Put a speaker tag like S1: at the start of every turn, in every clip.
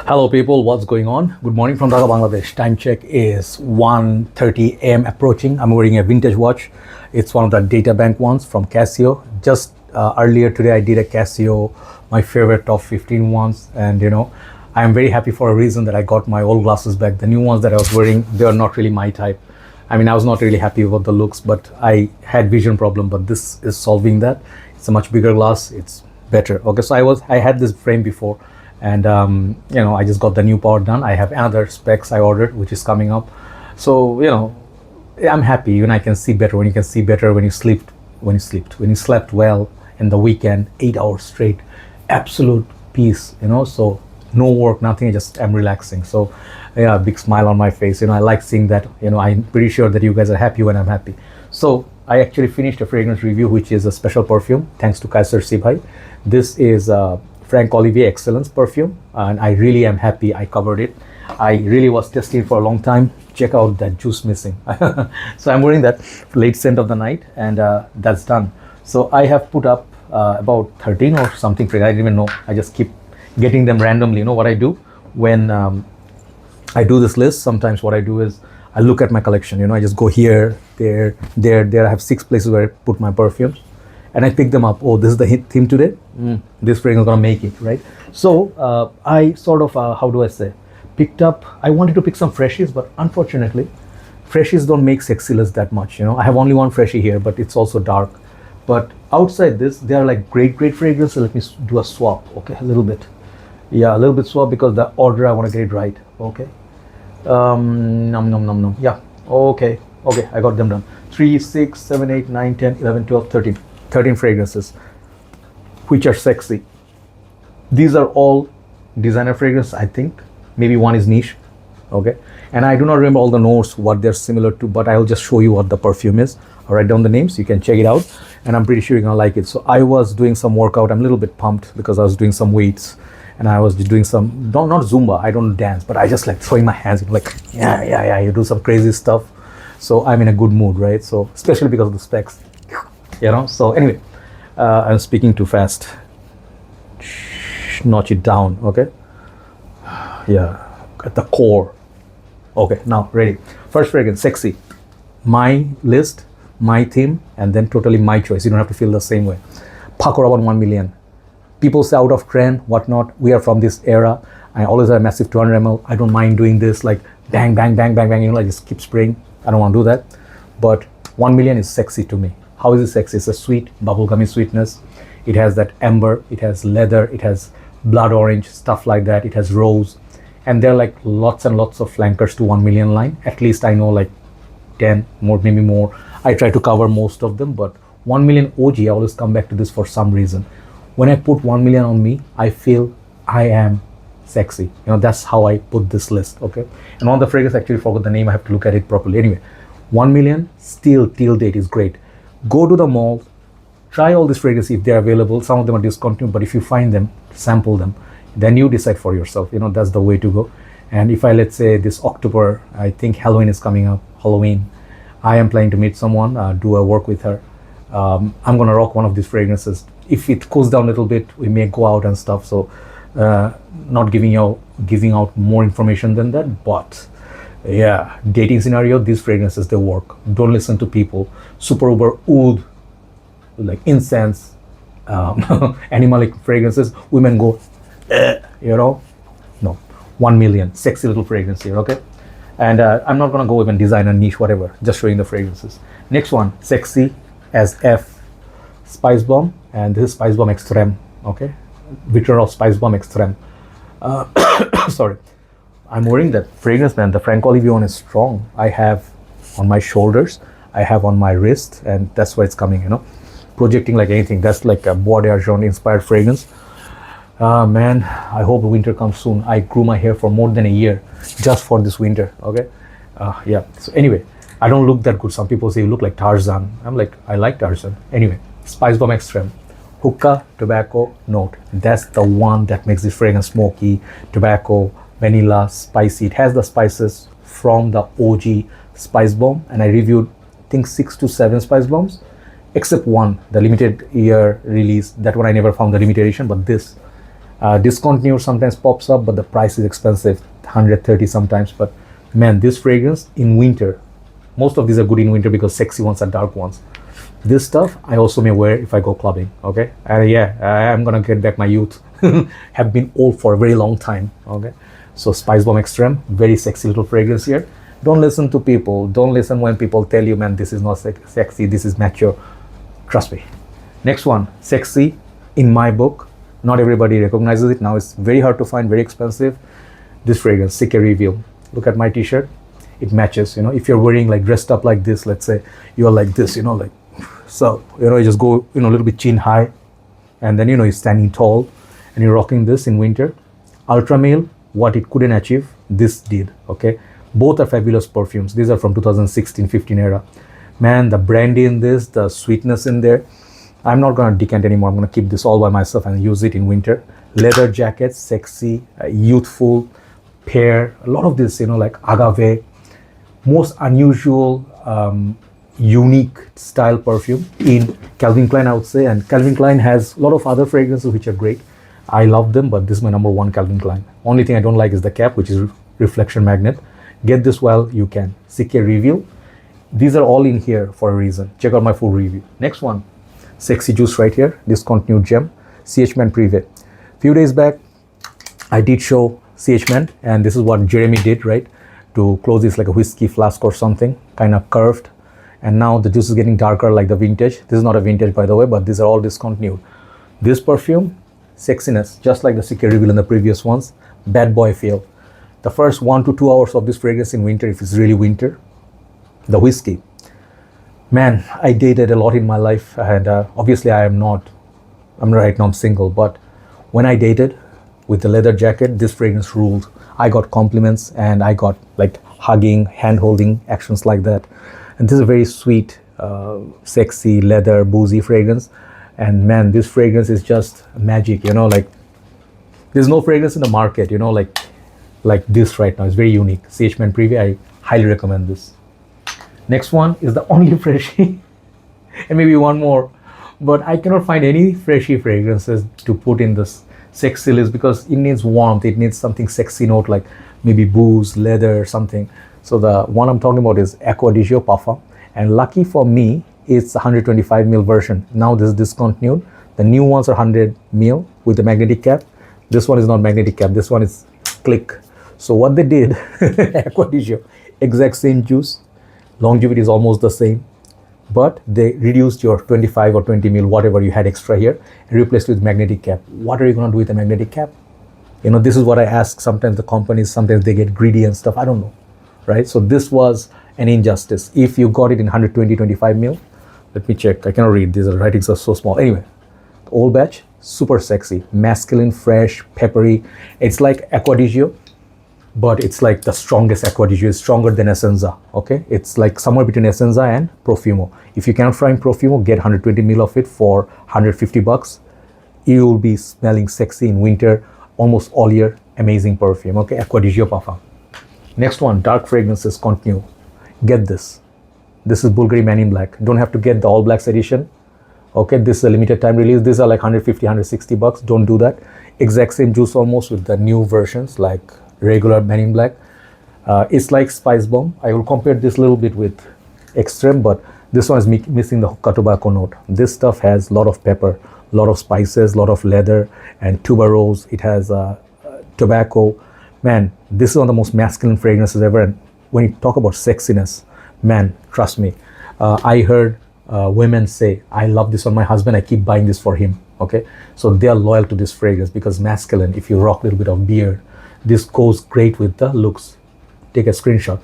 S1: Hello people, what's going on? Good morning from Dhaka, Bangladesh. Time check is 1:30 a.m. approaching. I'm wearing a vintage watch. It's one of the data bank ones from Casio. Just earlier today I did a Casio, my favorite top 15 ones, and I am very happy for a reason that I got my old glasses back. The new ones that I was wearing, they are not really my type. I mean, I was not really happy with the looks, but I had vision problem, but this is solving that. It's a much bigger glass, it's better. Okay, so I had this frame before, and I just got the new power done. I have another specs I ordered which is coming up, so I'm happy. Even I can see better. When you can see better when you slept well in the weekend, 8 hours straight, absolute peace, so no work, nothing, just I'm relaxing. So yeah, big smile on my face. I like seeing that. I'm pretty sure that you guys are happy when I'm happy. So I actually finished a fragrance review, which is a special perfume thanks to Kaiser Sibhai. This is Frank Olivier Excellence perfume, and I really am happy I covered it. I really was testing it for a long time. Check out that juice missing. So I'm wearing that late scent of the night, and that's done. So I have put up about 13 or something. I didn't even know. I just keep getting them randomly. What I do when I do this list, sometimes what I do is I look at my collection. I just go here, there. I have 6 places where I put my perfumes, and I pick them up. Oh, this is the theme today. This fragrance is gonna make it, right? So I sort of how do I say, picked up. I wanted to pick some freshies, but unfortunately freshies don't make sexy list that much. I have only one freshie here, but it's also dark. But outside this, they are like great fragrances. So let me do a swap. Okay, a little bit. Yeah, a little bit swap, because the order I want to get it right. Okay. Nom. Yeah. Okay, I got them done. 3, 6, 7, 8, 9, 10, 11, 12, 13. 13 fragrances which are sexy. These are all designer fragrances, I think. Maybe one is niche. Okay, and I do not remember all the notes what they're similar to, but I'll just show you what the perfume is. I'll write down the names, you can check it out, and I'm pretty sure you're gonna like it. So I was doing some workout. I'm a little bit pumped because I was doing some weights, and I was doing some not Zumba. I don't dance, but I just like throwing my hands, like yeah, you do some crazy stuff. So I'm in a good mood, right? So especially because of the specs, so anyway, I'm speaking too fast. Notch it down. Okay, yeah, at the core. Okay, now ready. First fragrance, sexy. My list, my theme, and then totally my choice. You don't have to feel the same way. Pakuraban 1 million. People say out of trend, whatnot. We are from this era. I always have a massive 200 ml. I don't mind doing this, like bang, I just keep spraying. I don't want to do that. But 1 million is sexy to me. How is it sexy? It's a sweet, bubblegummy sweetness. It has that amber, it has leather, it has blood orange, stuff like that. It has rose. And there are like lots and lots of flankers to 1 million line. At least I know like 10 more, maybe more. I try to cover most of them, but 1 million OG, I always come back to this for some reason. When I put 1 million on me, I feel I am sexy. That's how I put this list. Okay, and on the fragrance, actually forgot the name. I have to look at it properly. Anyway, 1 million still till date is great. Go to the mall, try all these fragrances if they're available. Some of them are discontinued, but if you find them, sample them, then you decide for yourself. That's the way to go. And if I, let's say this October, I think Halloween is coming up. I am planning to meet someone, do a work with her. I'm gonna rock one of these fragrances. If it cools down a little bit, we may go out and stuff. So not giving out more information than that, but yeah, dating scenario, these fragrances, they work. Don't listen to people. Super uber oud, like incense, animalic fragrances. Women go, no. 1 million, sexy little fragrance here. Okay, and I'm not gonna go even designer, niche, whatever. Just showing the fragrances. Next one, sexy as F, Spice Bomb, and this is Spice Bomb Extreme. Okay, Victor of Spice Bomb Extreme. Sorry, I'm wearing that fragrance, man. The Frank Olivier one is strong. I have on my shoulders, I have on my wrist, and that's why it's coming. Projecting like anything. That's like a Bois d'Argent inspired fragrance. Man, I hope winter comes soon. I grew my hair for more than a year just for this winter. Okay, yeah. So anyway, I don't look that good. Some people say you look like Tarzan. I'm like, I like Tarzan. Anyway, Spice Bomb Extreme. Hookah, tobacco, note. That's the one that makes this fragrance smoky. Tobacco, vanilla, spicy. It has the spices from the OG Spice Bomb, and I reviewed, I think 6 to 7 Spice Bombs, except one, the limited year release. That one I never found the limited edition, but this Discontinued sometimes pops up, but the price is expensive, 130 sometimes. But man, this fragrance in winter, most of these are good in winter because sexy ones are dark ones. This stuff I also may wear if I go clubbing. Okay, yeah, I'm gonna get back my youth. Have been old for a very long time. Okay, so Spice Bomb Extreme, very sexy little fragrance here. Don't listen to people. Don't listen when people tell you, man, this is not sexy, this is mature. Trust me. Next one, sexy in my book. Not everybody recognizes it now. It's very hard to find, very expensive. This fragrance, Sick Reveal. Look at my t-shirt. It matches. You know, if you're wearing like dressed up like this, let's say you're like this, you know, like so, you know, you just go, you know, a little bit chin high, and then, you know, you're standing tall and you're rocking this in winter. Ultra Male, what it couldn't achieve, this did. Okay, both are fabulous perfumes. These are from 2016-15 era. Man, the brandy in this, the sweetness in there. I'm not gonna decant anymore. I'm gonna keep this all by myself and use it in winter. Leather jackets, sexy, youthful, pear, a lot of this, you know, like agave, most unusual, unique style perfume in Calvin Klein, I would say. And Calvin Klein has a lot of other fragrances which are great. I love them, but this is my number one Calvin Klein. Only thing I don't like is the cap, which is reflection magnet. Get this while you can. CK Reveal. These are all in here for a reason. Check out my full review. Next one, Sexy Juice right here, discontinued gem, CH Men Prive. Few days back, I did show CH Men, and this is what Jeremy did, right? To close this like a whiskey flask or something, kind of curved. And now the juice is getting darker like the vintage. This is not a vintage, by the way, but these are all discontinued. This perfume, sexiness, just like the CK Reveal in the previous ones, bad boy feel. The first 1 to 2 hours of this fragrance in winter, if it's really winter, the whiskey. Man, I dated a lot in my life, and obviously I'm right now I'm single, but when I dated with the leather jacket, this fragrance ruled. I got compliments and I got like hugging, hand holding, actions like that. And this is a very sweet, sexy, leather, boozy fragrance. And man, this fragrance is just magic, you know, like there's no fragrance in the market, you know, like this right now. It's very unique. CH Men Prive, I highly recommend this. Next one is the only freshie, and maybe one more, but I cannot find any freshie fragrances to put in this sexy list because it needs warmth. It needs something sexy note like maybe booze, leather, something. So the one I'm talking about is Aqua Parfum, and lucky for me, it's 125 ml version. Now this is discontinued. The new ones are 100 ml with the magnetic cap. This one is not magnetic cap. This one is click. So what they did, Aqua exact same juice. Longevity is almost the same, but they reduced your 25 or 20 ml, whatever you had extra here, and replaced with magnetic cap. What are you gonna do with a magnetic cap? You know, this is what I ask. Sometimes the companies, sometimes they get greedy and stuff. I don't know, right? So this was an injustice. If you got it in 120, 25 ml, let me check. I cannot read. These writings are so small. Anyway, the old batch, super sexy, masculine, fresh, peppery. It's like Aqua but it's like the strongest Aqua is stronger than Essenza. Okay, it's like somewhere between Essenza and Profumo. If you cannot find Profumo, get 120 ml of it for 150 bucks. You will be smelling sexy in winter almost all year. Amazing perfume. Okay, Aqua Parfum. Next one, dark fragrances continue. Get this. This is Bvlgari Men in Black. Don't have to get the all blacks edition. Okay, this is a limited time release. These are like 150, 160 bucks. Don't do that. Exact same juice almost with the new versions like regular Men in Black. It's like Spice Bomb. I will compare this a little bit with Extreme, but this one is missing the hookah tobacco note. This stuff has a lot of pepper, a lot of spices, a lot of leather and tuberose. It has tobacco. Man, this is one of the most masculine fragrances ever. And when you talk about sexiness, man, trust me. I heard women say, I love this on my husband. I keep buying this for him. Okay, so they are loyal to this fragrance because masculine. If you rock a little bit of beard, this goes great with the looks. Take a screenshot.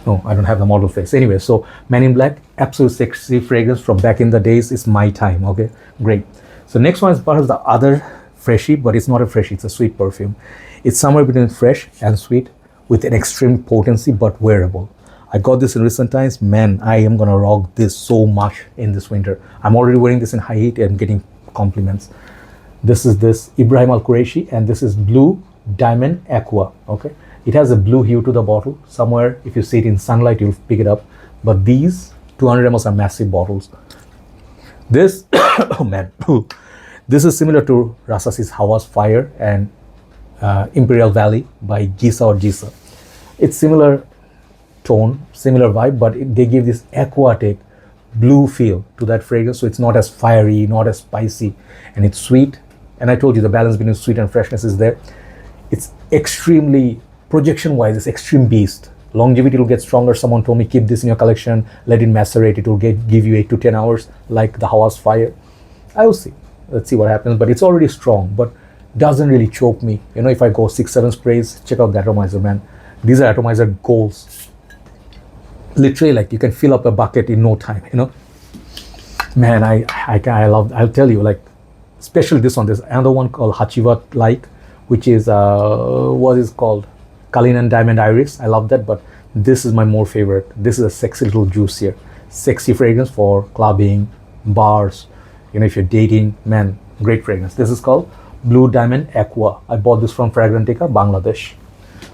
S1: No, I don't have the model face. Anyway, so Men in Black, absolute sexy fragrance from back in the days. It's my time. Okay, great. So next one is perhaps the other freshie, but it's not a freshie. It's a sweet perfume. It's somewhere between fresh and sweet with an extreme potency, but wearable. I got this in recent times. Man, I am gonna rock this so much in this winter. I'm already wearing this in high heat and getting compliments. This is this Ibrahim Al Qureshi, and this is Blue Diamond Aqua. Okay, it has a blue hue to the bottle. Somewhere, if you see it in sunlight, you'll pick it up. But these 200 ml are massive bottles. This, oh man, This is similar to Rasasi's Hawa's Fire and Imperial Valley by Gisa or Gisa. It's similar tone, similar vibe, but they give this aquatic blue feel to that fragrance. So it's not as fiery, not as spicy, and it's sweet. And I told you the balance between sweet and freshness is there. It's extremely, projection wise, it's extreme beast. Longevity will get stronger. Someone told me keep this in your collection, let it macerate, it will give you 8 to 10 hours like the Hawa's Fire. I will see, let's see what happens, but it's already strong, but doesn't really choke me. You know, if I go 6-7 sprays, check out the atomizer, man. These are atomizer goals. Literally, like, you can fill up a bucket in no time, you know. Man, I love, I'll tell you, like, especially this one. There's another one called Hachiwa Like, which is what is called Kalin and Diamond Iris. I love that, but this is my more favorite. This is a sexy little juice here. Sexy fragrance for clubbing, bars, you know, if you're dating, man, great fragrance. This is called Blue Diamond Aqua. I bought this from Fragrantica, Bangladesh.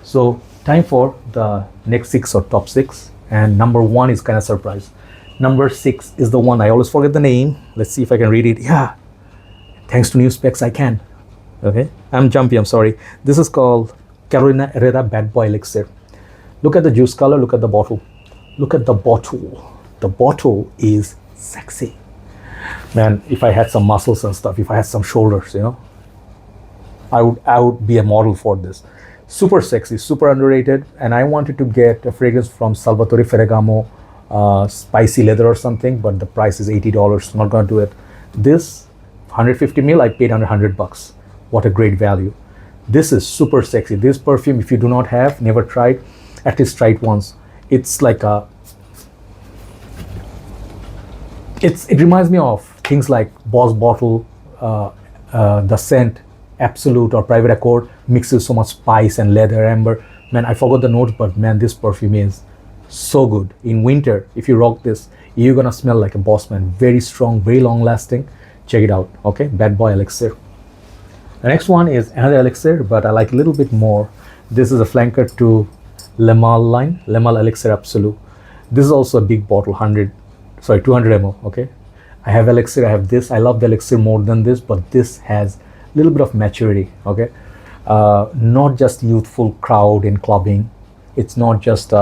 S1: So time for the next 6 or top 6, and number 1 is kind of surprise. Number 6 is the one I always forget the name. Let's see if I can read it. Yeah, thanks to new specs I can. Okay, I'm jumpy, I'm sorry. This is called Carolina Herrera Bad Boy Elixir. Look at the juice color, look at the bottle. Look at the bottle. The bottle is sexy. Man, if I had some muscles and stuff, if I had some shoulders, you know, I would be a model for this. Super sexy, super underrated, and I wanted to get a fragrance from Salvatore Ferragamo, spicy leather or something, but the price is $80. Not gonna do it. This 150 ml, I paid under $100. What a great value. This is super sexy. This perfume, if you do not have, never tried, at least try it once. It's like a, it reminds me of things like Boss Bottle, the scent Absolute or Private Accord mixes so much spice and leather, amber. Man, I forgot the notes, but man, this perfume is so good. In winter, if you rock this, you're gonna smell like a boss man. Very strong, very long lasting. Check it out, okay? Bad Boy Elixir. The next one is another elixir, but I like a little bit more. This is a flanker to Le Mal line, Le Mal Elixir Absolu. This is also a big bottle, 200 ml, okay? I have elixir, I have this. I love the elixir more than this, but this has a little bit of maturity, okay? Not just youthful crowd in clubbing. It's not just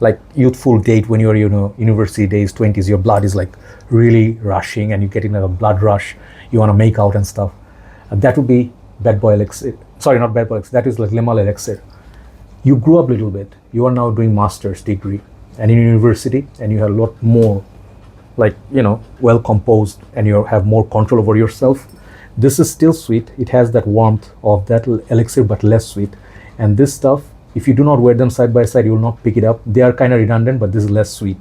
S1: like youthful date when you're, you know, university days, 20s, your blood is like really rushing and you're getting like a blood rush. You want to make out and stuff. That would be Bad Boy Elixir. Sorry, not Bad Boy Elixir. That is like Le Mal Elixir. You grew up a little bit. You are now doing master's degree and in university, and you have a lot more, like, you know, well composed, and you have more control over yourself. This is still sweet. It has that warmth of that elixir, but less sweet. And this stuff, if you do not wear them side by side, you will not pick it up. They are kind of redundant, but this is less sweet.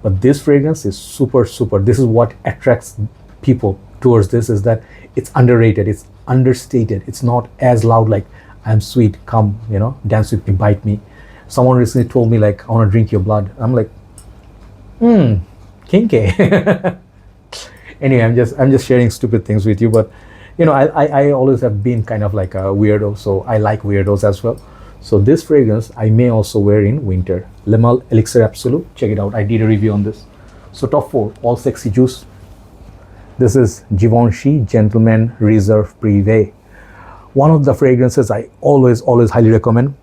S1: But this fragrance is super, super. This is what attracts people towards this, is that it's underrated, it's understated, it's not as loud like I'm sweet, come, you know, dance with me, bite me. Someone recently told me like, I want to drink your blood. I'm like, kinky. Anyway, I'm just sharing stupid things with you, but you know, I always have been kind of like a weirdo, so I like weirdos as well. So this fragrance I may also wear in winter. Le Mal Elixir Absolu, check it out. I did a review on this. So top 4, all sexy juice. This is Givenchy Gentleman Reserve Prive. One of the fragrances I always highly recommend.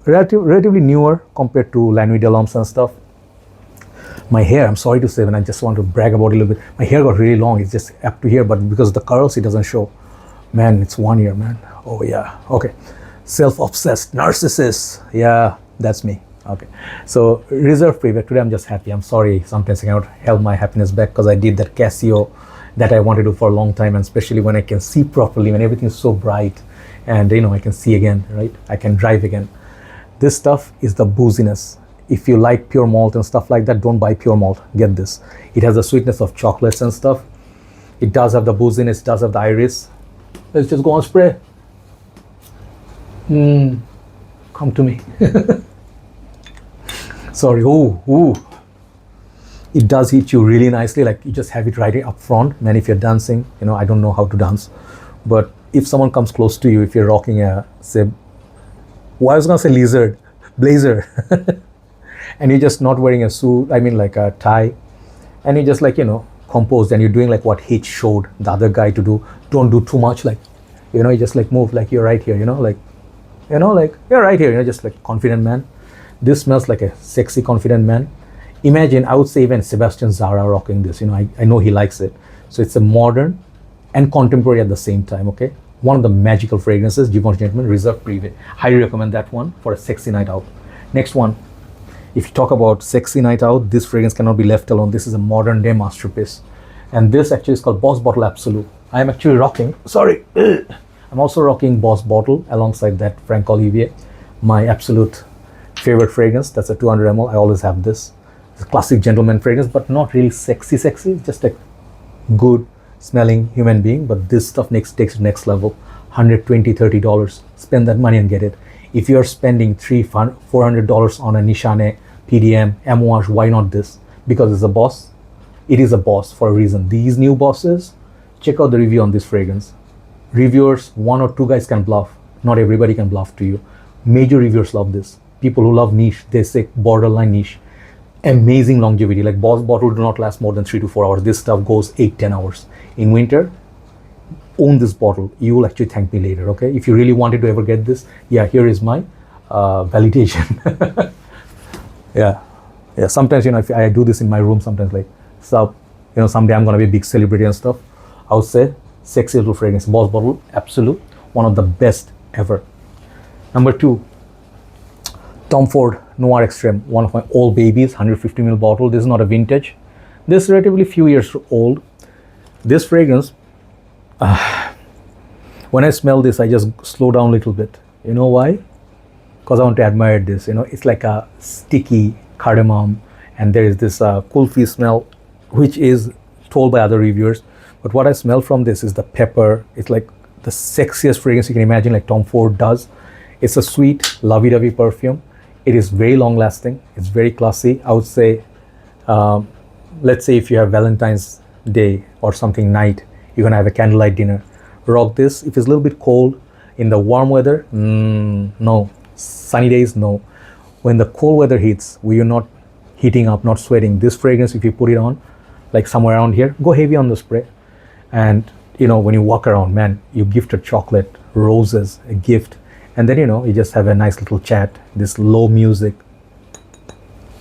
S1: Relatively newer compared to La Nuit de l'Homme and stuff. My hair, I'm sorry to say, and I just want to brag about it a little bit. My hair got really long. It's just up to here, but because of the curls, it doesn't show. Man, it's 1 year, man. Oh yeah. Okay. Self-obsessed narcissist. Yeah, that's me. Okay. So Reserve Prive. Today I'm just happy. I'm sorry. Sometimes I cannot help my happiness back because I did that Casio that I wanted to do for a long time, and especially when I can see properly, when everything is so bright, and you know, I can see again, right? I can drive again. This stuff is the booziness. If you like pure malt and stuff like that, don't buy pure malt. Get this. It has the sweetness of chocolates and stuff. It does have the booziness, it does have the iris. Let's just go on spray. Come to me. Sorry. Ooh. It does hit you really nicely. Like, you just have it right up front. Man, if you're dancing, you know, I don't know how to dance, but if someone comes close to you, if you're rocking a, say, well, I was gonna say lizard, blazer, and you're just not wearing a suit, I mean like a tie, and you're just like, you know, composed, and you're doing like what Hitch showed the other guy to do, don't do too much, like, you know, you just like move like you're right here, you know, like you're right here, you know, just like confident man. This smells like a sexy confident man. Imagine, I would say even Sebastian Zara rocking this, you know, I know he likes it. So it's a modern and contemporary at the same time, okay? One of the magical fragrances, Givenchy Gentleman, Reserve Prive. Highly recommend that one for a sexy night out. Next one, if you talk about sexy night out, this fragrance cannot be left alone. This is a modern day masterpiece. And this actually is called Boss Bottle Absolu. I am actually rocking, sorry, I'm also rocking Boss Bottle alongside that Frank Olivier, my absolute favorite fragrance. That's a 200 ml. I always have this. It's a classic gentleman fragrance, but not really sexy, just a good smelling human being. But this stuff takes it next level. $120, $30. Spend that money and get it. If you are spending $300, $400 on a Nishane, PDM, Amouage, why not this? Because it's a boss. It is a boss for a reason. These new bosses, check out the review on this fragrance. Reviewers, 1 or 2 guys can bluff. Not everybody can bluff to you. Major reviewers love this. People who love niche, they say borderline niche. Amazing longevity. Like Boss Bottle do not last more than 3 to 4 hours. This stuff goes 8-10 hours. In winter, own this bottle. You will actually thank me later, okay? If you really wanted to ever get this, yeah, here is my validation. Yeah. Sometimes, you know, if I do this in my room, sometimes like, so, you know, someday I'm gonna be a big celebrity and stuff. I would say, sexy little fragrance, Boss Bottle, Absolu, one of the best ever. Number 2, Tom Ford Noir Extreme, one of my old babies, 150 ml bottle. This is not a vintage. This is relatively few years old. This fragrance, when I smell this, I just slow down a little bit. You know why? Because I want to admire this. You know, it's like a sticky cardamom, and there is this kulfi smell, which is told by other reviewers. But what I smell from this is the pepper. It's like the sexiest fragrance you can imagine, like Tom Ford does. It's a sweet, lovey-dovey perfume. It is very long-lasting. It's very classy. I would say, let's say if you have Valentine's Day or something night, you're gonna have a candlelight dinner. Rock this. If it's a little bit cold in the warm weather, no. Sunny days, no. When the cold weather hits, where you're not heating up, not sweating, this fragrance, if you put it on, like somewhere around here, go heavy on the spray. And you know, when you walk around, man, you gifted chocolate, roses, a gift, and then, you know, you just have a nice little chat, this low music,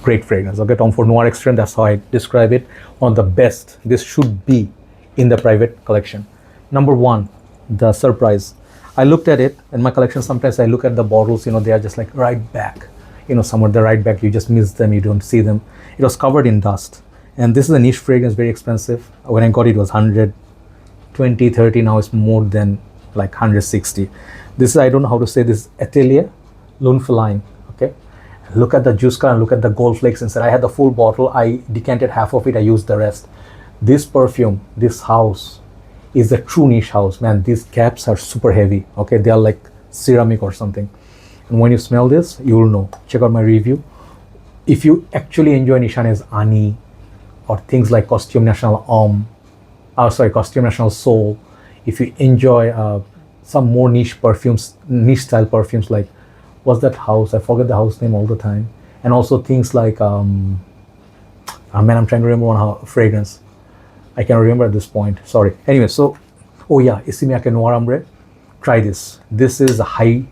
S1: great fragrance. Okay, Tom Ford Noir Extreme, that's how I describe it. One of the best. This should be in the private collection. Number 1, the Surprise. I looked at it in my collection. Sometimes I look at the bottles, you know, they are just like right back, you know, somewhere the right back, you just miss them, you don't see them. It was covered in dust. And this is a niche fragrance, very expensive. When I got it, it was 120, 30. Now it's more than like 160. This is, I don't know how to say this, Atelier, Lune Feline, okay? Look at the juice color and look at the gold flakes inside. I had the full bottle. I decanted half of it. I used the rest. This perfume, this house is a true niche house, man. These caps are super heavy, okay? They are like ceramic or something. And when you smell this, you will know. Check out my review. If you actually enjoy Nishane's Ani or things like Costume National Costume National Soul, if you enjoy some more niche perfumes, niche style perfumes, like, what's that house? I forget the house name all the time. And also things like, man, I'm trying to remember one fragrance. I can't remember at this point, sorry. Anyway, so, oh yeah, Isimiake Noir Ambre. Try this. This is a high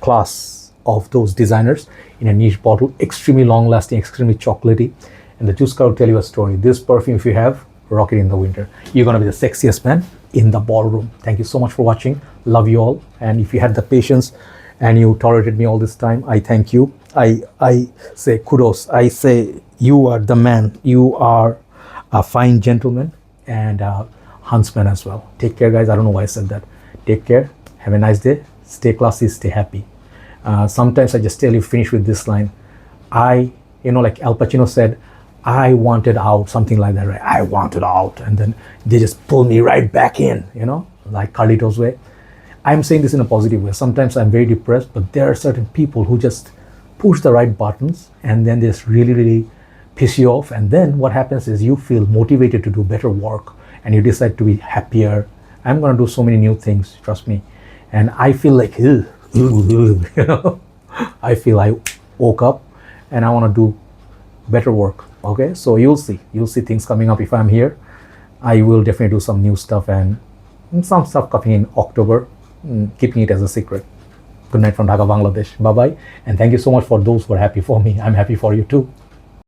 S1: class of those designers in a niche bottle, extremely long lasting, extremely chocolatey. And the juice car will tell you a story. This perfume, if you have, rock it in the winter. You're gonna be the sexiest man in the ballroom. Thank you so much for watching. Love you all. And if you had the patience and you tolerated me all this time, I thank you. I say kudos. I say you are the man. You are a fine gentleman and a huntsman as well. Take care, guys. I don't know why I said that. Take care. Have a nice day. Stay classy. Stay happy. Sometimes I just tell you, finish with this line. You know, like Al Pacino said, I wanted out, something like that, right? I wanted out. And then they just pull me right back in, you know, like Carlito's way. I'm saying this in a positive way. Sometimes I'm very depressed, but there are certain people who just push the right buttons and then they just really, really piss you off. And then what happens is you feel motivated to do better work and you decide to be happier. I'm going to do so many new things, trust me. And I feel like, you know, I feel I woke up and I want to do better work. Okay, so you'll see things coming up. If I'm here, I will definitely do some new stuff and some stuff coming in October, keeping it as a secret. Good night from Dhaka, Bangladesh. Bye bye, and thank you so much for those who are happy for me. I'm happy for you too.